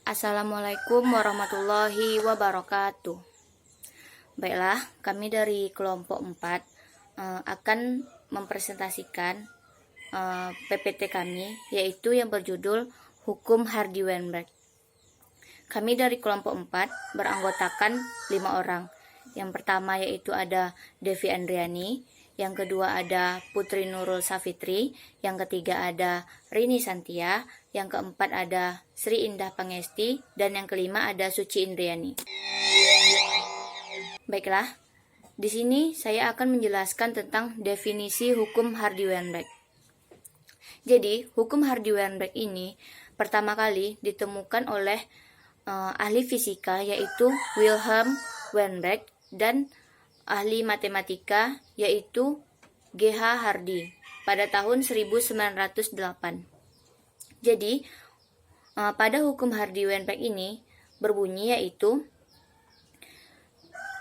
Assalamualaikum warahmatullahi wabarakatuh. Baiklah, kami dari kelompok 4 akan mempresentasikan PPT kami, yaitu yang berjudul Hukum Hardy-Weinberg. Kami dari kelompok 4 beranggotakan 5 orang. Yang pertama yaitu ada Devi Andriani, yang kedua ada Putri Nurul Safitri, yang ketiga ada Rini Santia, yang keempat ada Sri Indah Pangesti, dan yang kelima ada Suci Indriani. Baiklah, di sini saya akan menjelaskan tentang definisi hukum Hardy-Weinberg. Jadi, hukum Hardy-Weinberg ini pertama kali ditemukan oleh ahli fisika yaitu Wilhelm Weinberg dan ahli matematika yaitu G.H. Hardy pada tahun 1908. Jadi, pada hukum Hardy-Weinberg ini berbunyi yaitu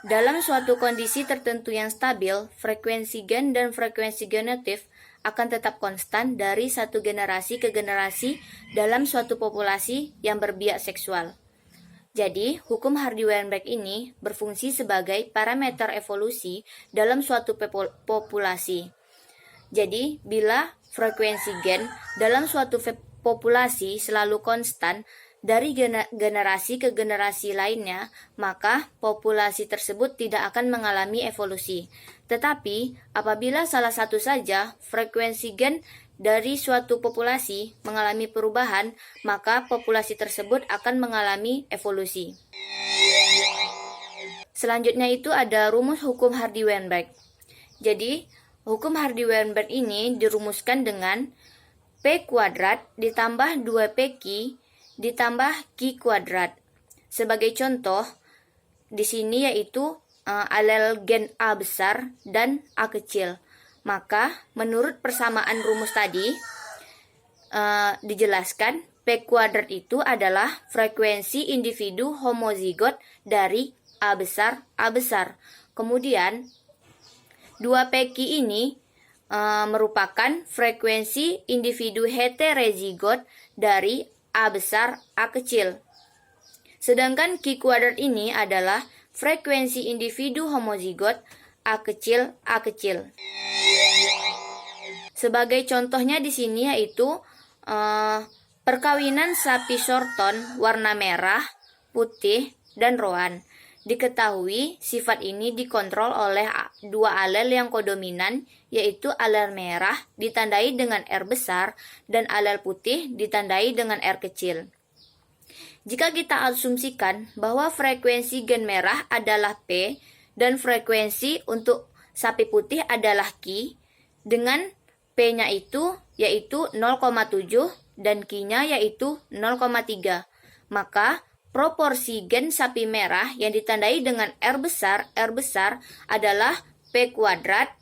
dalam suatu kondisi tertentu yang stabil, frekuensi gen dan frekuensi genotif akan tetap konstan dari satu generasi ke generasi dalam suatu populasi yang berbiak seksual. Jadi, hukum Hardy-Weinberg ini berfungsi sebagai parameter evolusi dalam suatu populasi. Jadi, bila frekuensi gen dalam suatu populasi selalu konstan dari generasi ke generasi lainnya, maka populasi tersebut tidak akan mengalami evolusi. Tetapi, apabila salah satu saja frekuensi gen dari suatu populasi mengalami perubahan, maka populasi tersebut akan mengalami evolusi. Selanjutnya itu ada rumus hukum Hardy-Weinberg. Jadi, hukum Hardy-Weinberg ini dirumuskan dengan P kuadrat ditambah 2PQ ditambah Q kuadrat. Sebagai contoh, di sini yaitu alel gen A besar dan A kecil. Maka, menurut persamaan rumus tadi, dijelaskan P kuadrat itu adalah frekuensi individu homozigot dari A besar. Kemudian, 2PQ ini merupakan frekuensi individu heterozigot dari A besar, A kecil. Sedangkan Q kuadrat ini adalah frekuensi individu homozigot A kecil. Sebagai contohnya di sini yaitu perkawinan sapi Shorton warna merah, putih, dan roan. Diketahui sifat ini dikontrol oleh dua alel yang kodominan, yaitu alel merah ditandai dengan R besar dan alel putih ditandai dengan R kecil. Jika kita asumsikan bahwa frekuensi gen merah adalah P dan frekuensi untuk sapi putih adalah Q, dengan P-nya itu yaitu 0,7 dan Q-nya yaitu 0,3, maka proporsi gen sapi merah yang ditandai dengan R besar adalah P kuadrat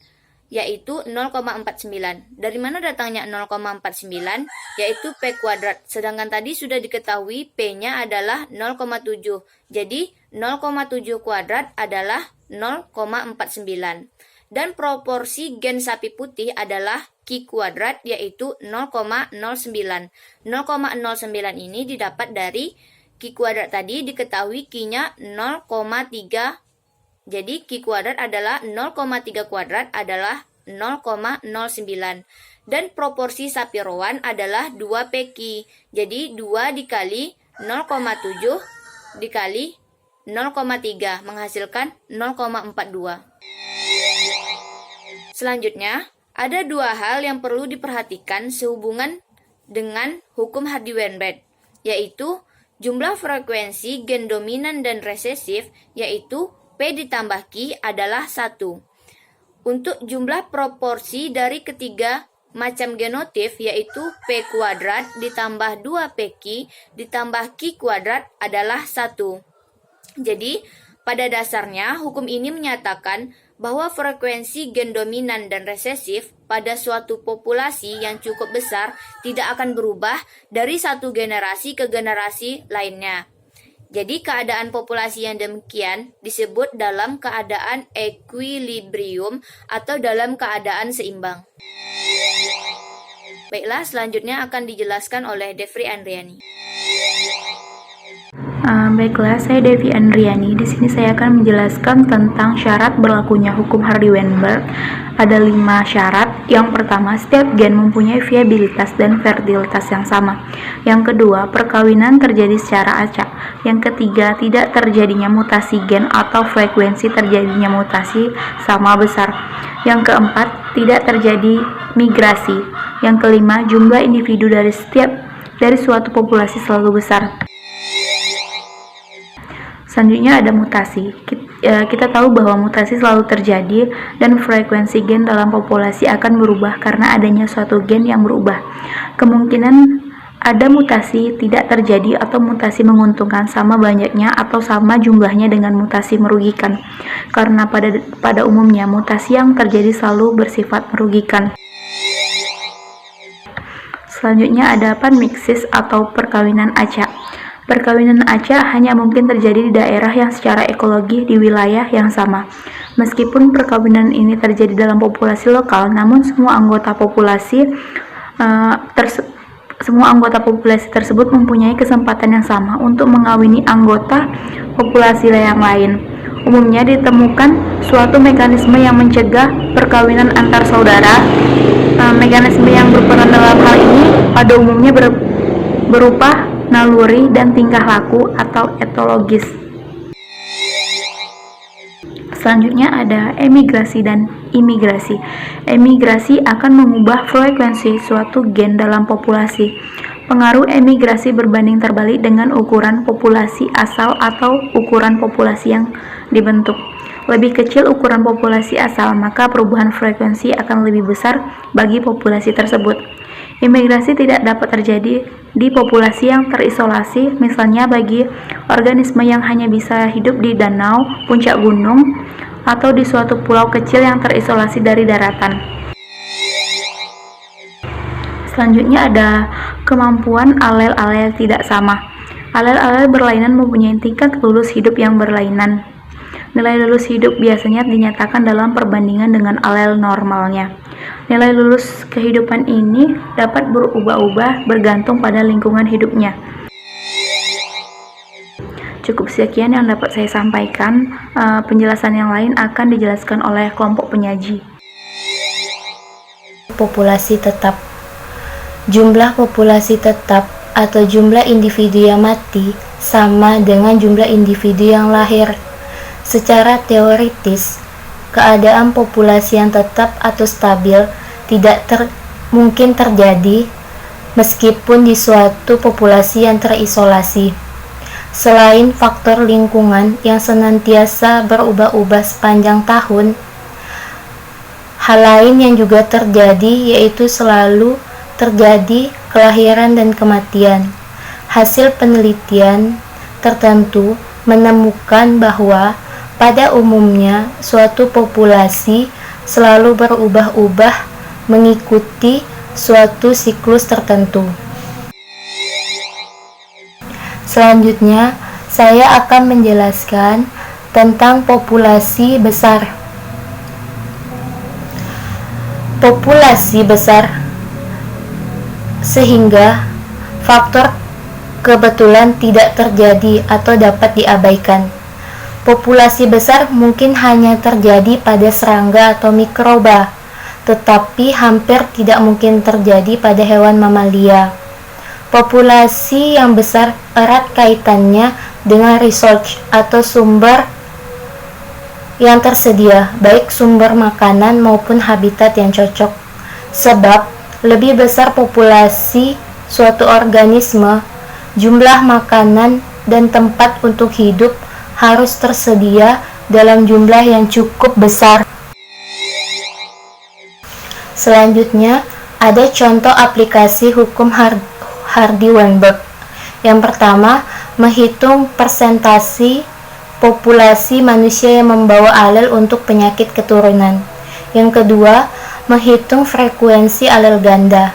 yaitu 0,49. Dari mana datangnya 0,49? Yaitu P kuadrat. Sedangkan tadi sudah diketahui P-nya adalah 0,7. Jadi 0,7 kuadrat adalah 0,49. Dan proporsi gen sapi putih adalah Q kuadrat yaitu 0,09. 0,09 ini didapat dari Q kuadrat tadi, diketahui Q-nya 0,3. Jadi Q kuadrat adalah 0,3 kuadrat adalah 0,09. Dan proporsi sapi roan adalah 2PQ. Jadi 2 dikali 0,7 dikali 0,3 menghasilkan 0,42. Selanjutnya, ada dua hal yang perlu diperhatikan sehubungan dengan hukum Hardy-Weinberg, yaitu jumlah frekuensi gen dominan dan resesif, yaitu P ditambah Q adalah 1. Untuk jumlah proporsi dari ketiga macam genotif, yaitu P kuadrat ditambah 2PQ ditambah Q kuadrat adalah 1. Jadi, pada dasarnya hukum ini menyatakan bahwa frekuensi gen dominan dan resesif pada suatu populasi yang cukup besar tidak akan berubah dari satu generasi ke generasi lainnya. Jadi keadaan populasi yang demikian disebut dalam keadaan equilibrium atau dalam keadaan seimbang. Baiklah, selanjutnya akan dijelaskan oleh Devi Andriani. Baiklah, saya Devi Andriani. Di sini saya akan menjelaskan tentang syarat berlakunya hukum Hardy-Weinberg. Ada 5 syarat. Yang pertama, setiap gen mempunyai viabilitas dan fertilitas yang sama. Yang kedua, perkawinan terjadi secara acak. Yang ketiga, tidak terjadinya mutasi gen atau frekuensi terjadinya mutasi sama besar. Yang keempat, tidak terjadi migrasi. Yang kelima, jumlah individu dari suatu populasi selalu besar. Selanjutnya ada mutasi. Kita tahu bahwa mutasi selalu terjadi dan frekuensi gen dalam populasi akan berubah karena adanya suatu gen yang berubah. Kemungkinan ada mutasi tidak terjadi atau mutasi menguntungkan sama banyaknya atau sama jumlahnya dengan mutasi merugikan. Karena pada umumnya mutasi yang terjadi selalu bersifat merugikan. Selanjutnya ada panmixis atau perkawinan acak. Perkawinan acak hanya mungkin terjadi di daerah yang secara ekologi di wilayah yang sama. Meskipun perkawinan ini terjadi dalam populasi lokal, namun semua anggota populasi tersebut mempunyai kesempatan yang sama untuk mengawini anggota populasi yang lain. Umumnya ditemukan suatu mekanisme yang mencegah perkawinan antar saudara. Mekanisme yang berperan dalam hal ini pada umumnya berupa naluri dan tingkah laku atau etologis. Selanjutnya ada emigrasi dan imigrasi. Emigrasi akan mengubah frekuensi suatu gen dalam populasi. Pengaruh emigrasi berbanding terbalik dengan ukuran populasi asal atau ukuran populasi yang dibentuk. Lebih kecil ukuran populasi asal, maka perubahan frekuensi akan lebih besar bagi populasi tersebut. Imigrasi tidak dapat terjadi di populasi yang terisolasi, misalnya bagi organisme yang hanya bisa hidup di danau, puncak gunung, atau di suatu pulau kecil yang terisolasi dari daratan. Selanjutnya ada kemampuan alel-alel tidak sama. Alel-alel berlainan mempunyai tingkat lulus hidup yang berlainan. Nilai lulus hidup biasanya dinyatakan dalam perbandingan dengan alel normalnya. Nilai lulus kehidupan ini dapat berubah-ubah bergantung pada lingkungan hidupnya. Cukup sekian yang dapat saya sampaikan. Penjelasan yang lain akan dijelaskan oleh kelompok penyaji. Populasi tetap. Jumlah populasi tetap atau jumlah individu yang mati sama dengan jumlah individu yang lahir. Secara teoritis, keadaan populasi yang tetap atau stabil tidak mungkin terjadi meskipun di suatu populasi yang terisolasi. Selain faktor lingkungan yang senantiasa berubah-ubah sepanjang tahun, hal lain yang juga terjadi yaitu selalu terjadi kelahiran dan kematian. Hasil penelitian tertentu menemukan bahwa pada umumnya suatu populasi selalu berubah-ubah mengikuti suatu siklus tertentu. Selanjutnya, saya akan menjelaskan tentang populasi besar. Populasi besar sehingga faktor kebetulan tidak terjadi atau dapat diabaikan. Populasi besar mungkin hanya terjadi pada serangga atau mikroba, tetapi hampir tidak mungkin terjadi pada hewan mamalia. Populasi yang besar erat kaitannya dengan resource atau sumber yang tersedia, baik sumber makanan maupun habitat yang cocok. Sebab lebih besar populasi suatu organisme, jumlah makanan dan tempat untuk hidup harus tersedia dalam jumlah yang cukup besar. Selanjutnya, ada contoh aplikasi hukum Hardy-Weinberg. Yang pertama, menghitung persentase populasi manusia yang membawa alel untuk penyakit keturunan. Yang kedua, menghitung frekuensi alel ganda.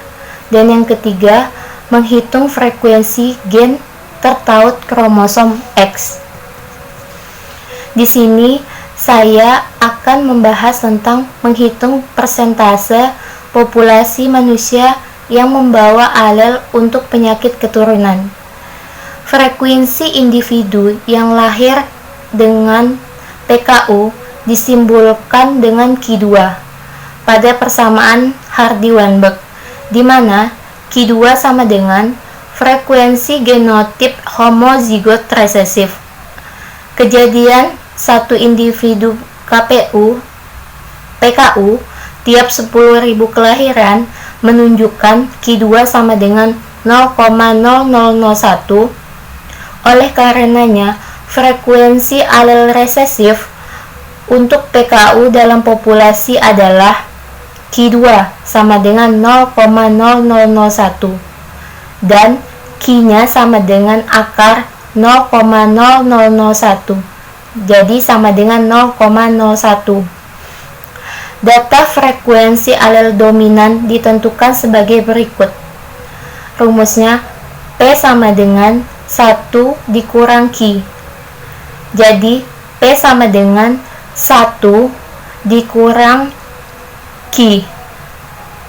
Dan yang ketiga, menghitung frekuensi gen tertaut kromosom X. Di sini saya akan membahas tentang menghitung persentase populasi manusia yang membawa alel untuk penyakit keturunan. frekuensi individu yang lahir dengan PKU disimbolkan dengan Q2 pada persamaan Hardy-Weinberg, di mana Q2 sama dengan frekuensi genotip homozigot resesif. Kejadian satu individu PKU tiap 10.000 kelahiran menunjukkan Q2 sama dengan 0,0001. Oleh karenanya, frekuensi alel resesif untuk PKU dalam populasi adalah Q2 sama dengan 0,0001 dan Q-nya sama dengan akar 0,0001, jadi sama dengan 0,01. Data frekuensi alel dominan ditentukan sebagai berikut. Rumusnya P sama dengan 1 dikurang Q. Jadi P sama dengan 1 dikurang Q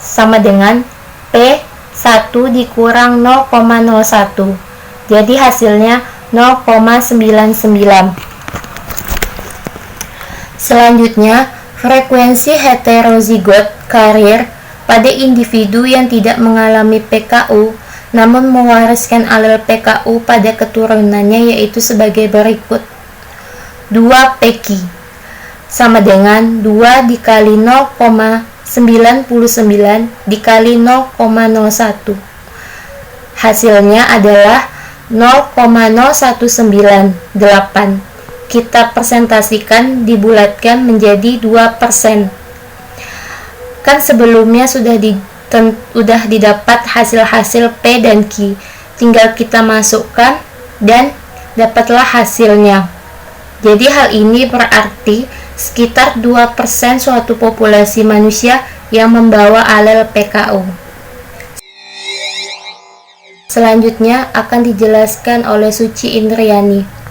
sama dengan P 1 dikurang 0,01. Jadi hasilnya 0,99. Selanjutnya, frekuensi heterozigot karier pada individu yang tidak mengalami PKU namun mewariskan alel PKU pada keturunannya yaitu sebagai berikut. 2PQ sama dengan 2 dikali 0,99 dikali 0,01. Hasilnya adalah 0,0198. Kita presentasikan dibulatkan menjadi 2%. Kan sebelumnya sudah didapat hasil-hasil P dan Q. Tinggal kita masukkan dan dapatlah hasilnya. Jadi hal ini berarti sekitar 2% suatu populasi manusia yang membawa alel PKU. Selanjutnya akan dijelaskan oleh Suci Indriani.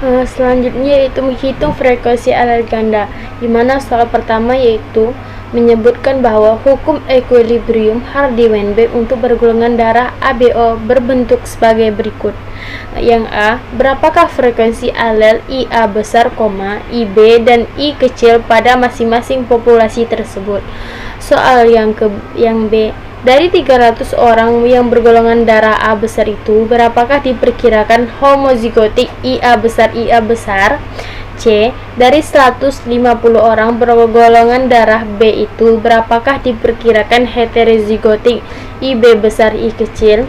Selanjutnya yaitu menghitung frekuensi alel ganda, di mana soal pertama yaitu menyebutkan bahwa hukum equilibrium Hardy-Weinberg untuk bergolongan darah ABO berbentuk sebagai berikut. Yang A, berapakah frekuensi alel IA besar, IB dan I kecil pada masing-masing populasi tersebut. Soal yang B, dari 300 orang yang bergolongan darah A besar itu, berapakah diperkirakan homozigotik IA besar? C. Dari 150 orang bergolongan darah B itu, berapakah diperkirakan heterozigotik IB besar I kecil?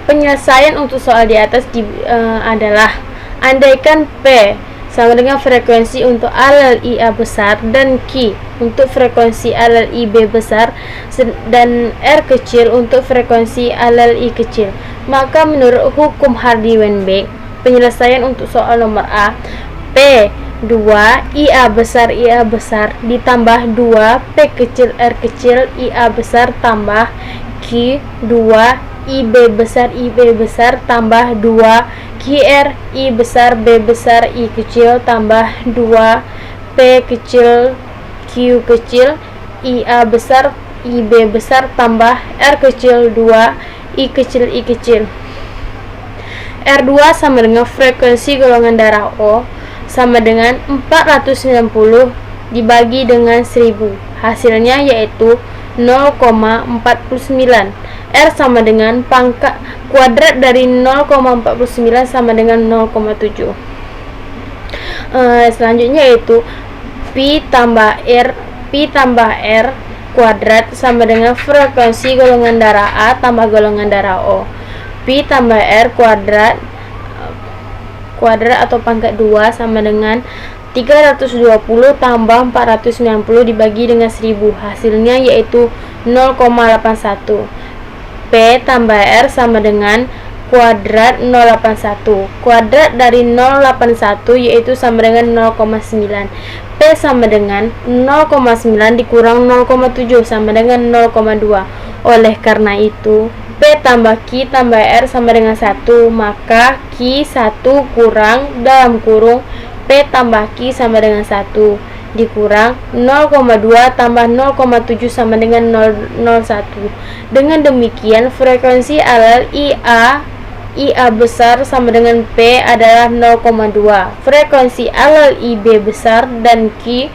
Penyelesaian untuk soal di atas adalah andaikan P sama dengan frekuensi untuk alel IA besar dan Q untuk frekuensi alel IB besar dan R kecil untuk frekuensi alel I kecil, maka menurut hukum Hardy-Weinberg, penyelesaian untuk soal nomor A, P 2 IA besar ditambah 2 P kecil R kecil IA besar tambah Q 2 IB besar tambah 2 QR I besar B besar I kecil tambah 2 P kecil Q kecil IA besar IB besar tambah R kecil 2 I kecil. R2 sama dengan frekuensi golongan darah O sama dengan 490 dibagi dengan 1000. Hasilnya yaitu 0,49. R sama dengan pangkat kuadrat dari 0,49 sama dengan 0,7. Selanjutnya yaitu Pi tambah R kuadrat sama dengan frekuensi golongan darah A tambah golongan darah O. Pi tambah R kuadrat atau pangkat 2 sama dengan 320 tambah 490 dibagi dengan 1000. Hasilnya yaitu 0,81. P tambah R sama dengan kuadrat 081. Kuadrat dari 081 yaitu sama dengan 0,9. P sama dengan 0,9 dikurang 0,7 sama dengan 0,2. Oleh karena itu, P tambah Q tambah R sama dengan 1, maka Q 1 kurang dalam kurung P tambah Q sama dengan 1. dikurang 0,2 tambah 0,7 sama dengan 0,01. Dengan demikian, frekuensi alel IA besar sama dengan P adalah 0,2. Frekuensi alel IB besar dan Q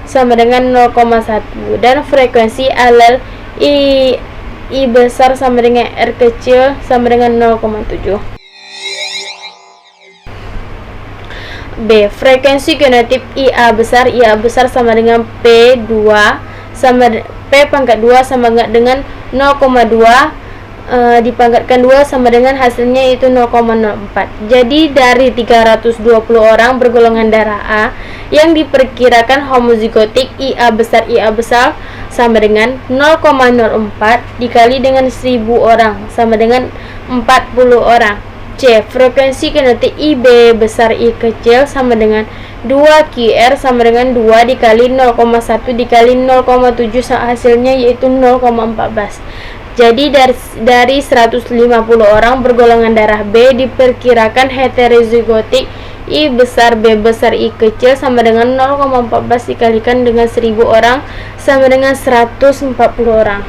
sama dengan 0,1. Dan frekuensi alel I besar sama dengan R kecil sama dengan 0,7. B. Frekuensi genotip IA besar sama dengan P2 sama P pangkat 2 sama dengan 0,2 dipangkatkan 2 sama dengan hasilnya itu 0,04. Jadi dari 320 orang bergolongan darah A yang diperkirakan homozigotik IA besar sama dengan 0,04 dikali dengan 1000 orang sama dengan 40 orang. C. Frekuensi genotik IB besar I kecil sama dengan 2QR sama dengan 2 dikali 0,1 dikali 0,7 hasilnya yaitu 0,14. Jadi dari 150 orang bergolongan darah B diperkirakan heterozigotik I besar B besar I kecil sama dengan 0,14 dikalikan dengan 1000 orang sama dengan 140 orang.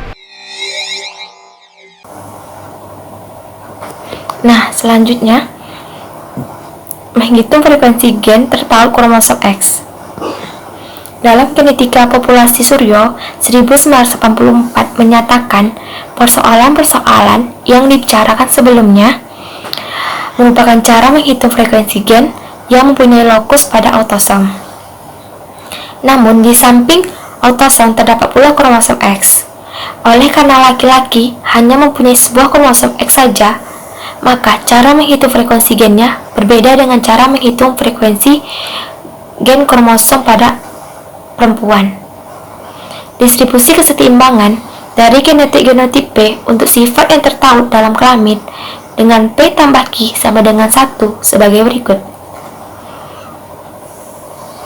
Nah, selanjutnya menghitung frekuensi gen terpaut kromosom X. Dalam Genetika Populasi Suryo 1984 menyatakan persoalan-persoalan yang dibicarakan sebelumnya merupakan cara menghitung frekuensi gen yang mempunyai lokus pada autosom. Namun di samping autosom terdapat pula kromosom X. Oleh karena laki-laki hanya mempunyai sebuah kromosom X saja, maka cara menghitung frekuensi gennya berbeda dengan cara menghitung frekuensi gen kromosom pada perempuan. Distribusi kesetimbangan dari genotik P untuk sifat yang tertaut dalam kelamin dengan P tambah Q sama dengan 1 sebagai berikut.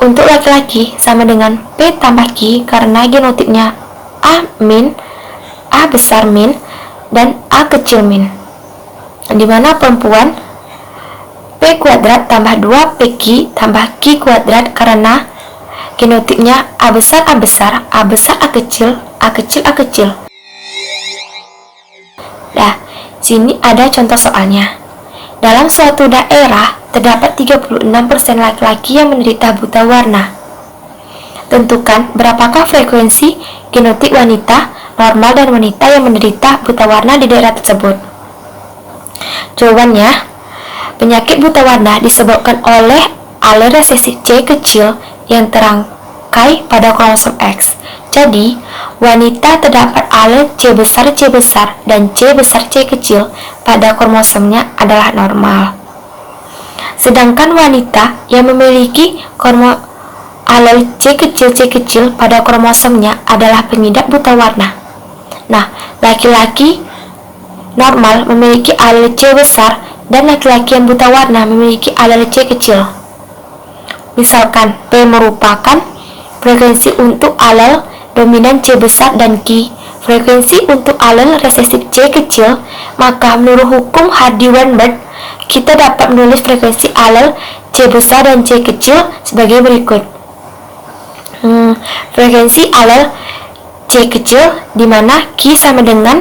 Untuk laki-laki sama dengan P tambah Q karena genotipnya A min, A besar min, dan A kecil min. Di mana perempuan P kuadrat tambah 2PQ tambah Q kuadrat karena genotipnya A besar A besar, A besar A kecil, A kecil A kecil. Nah, sini ada contoh soalnya. Dalam suatu daerah terdapat 36% laki-laki yang menderita buta warna. Tentukan berapakah frekuensi genotip wanita normal dan wanita yang menderita buta warna di daerah tersebut. Jawabannya, penyakit buta warna disebabkan oleh alel resesi C kecil yang terangkai pada kromosom X. Jadi, wanita terdapat alel C besar dan C besar C kecil pada kromosomnya adalah normal. Sedangkan wanita yang memiliki alel C kecil pada kromosomnya adalah pengidap buta warna. Nah, laki-laki normal memiliki alel C besar dan laki-laki yang buta warna memiliki alel C kecil. Misalkan P merupakan frekuensi untuk alel dominan C besar dan Q frekuensi untuk alel resesif C kecil, maka menurut hukum Hardy-Weinberg kita dapat menulis frekuensi alel C besar dan C kecil sebagai berikut. Frekuensi alel C kecil di mana Q sama dengan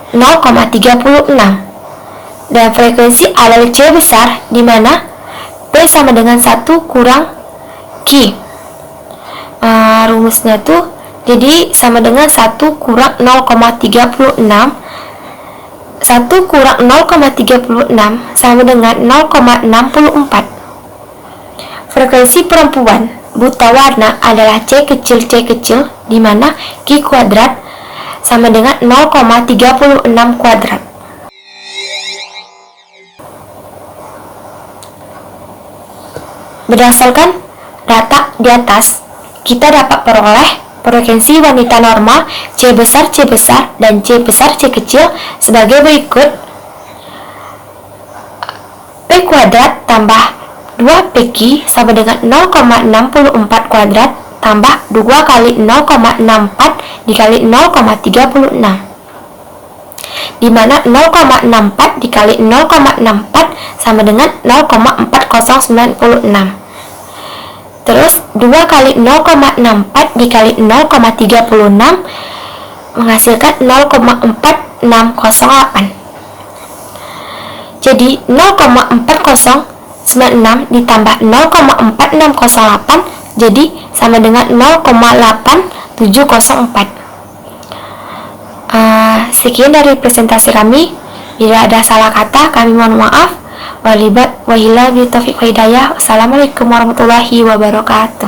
0,36 dan frekuensi alel C besar di mana P sama dengan 1 kurang Q. Rumusnya tuh jadi sama dengan 1 kurang 0,36 1 kurang 0,36 sama dengan 0,64. Frekuensi perempuan buta warna adalah C kecil di mana Q kuadrat sama dengan 0,36 kuadrat. Berdasarkan data di atas, kita dapat peroleh frekuensi wanita normal C besar dan C besar C kecil sebagai berikut. P kuadrat tambah 2PQ sama dengan 0,64 kuadrat tambah 2 kali 0,64 dikali 0,36, di mana 0,64 dikali 0,64 sama dengan 0,4096. Terus 2 kali 0,64 dikali 0,36 menghasilkan 0,4608. Jadi 0,4096 ditambah 0,4608 jadi sama dengan 0,8704. Sekian dari presentasi kami. Bila ada salah kata, kami mohon maaf. Wabillahi taufiq wal hidayah. Wassalamualaikum warahmatullahi wabarakatuh.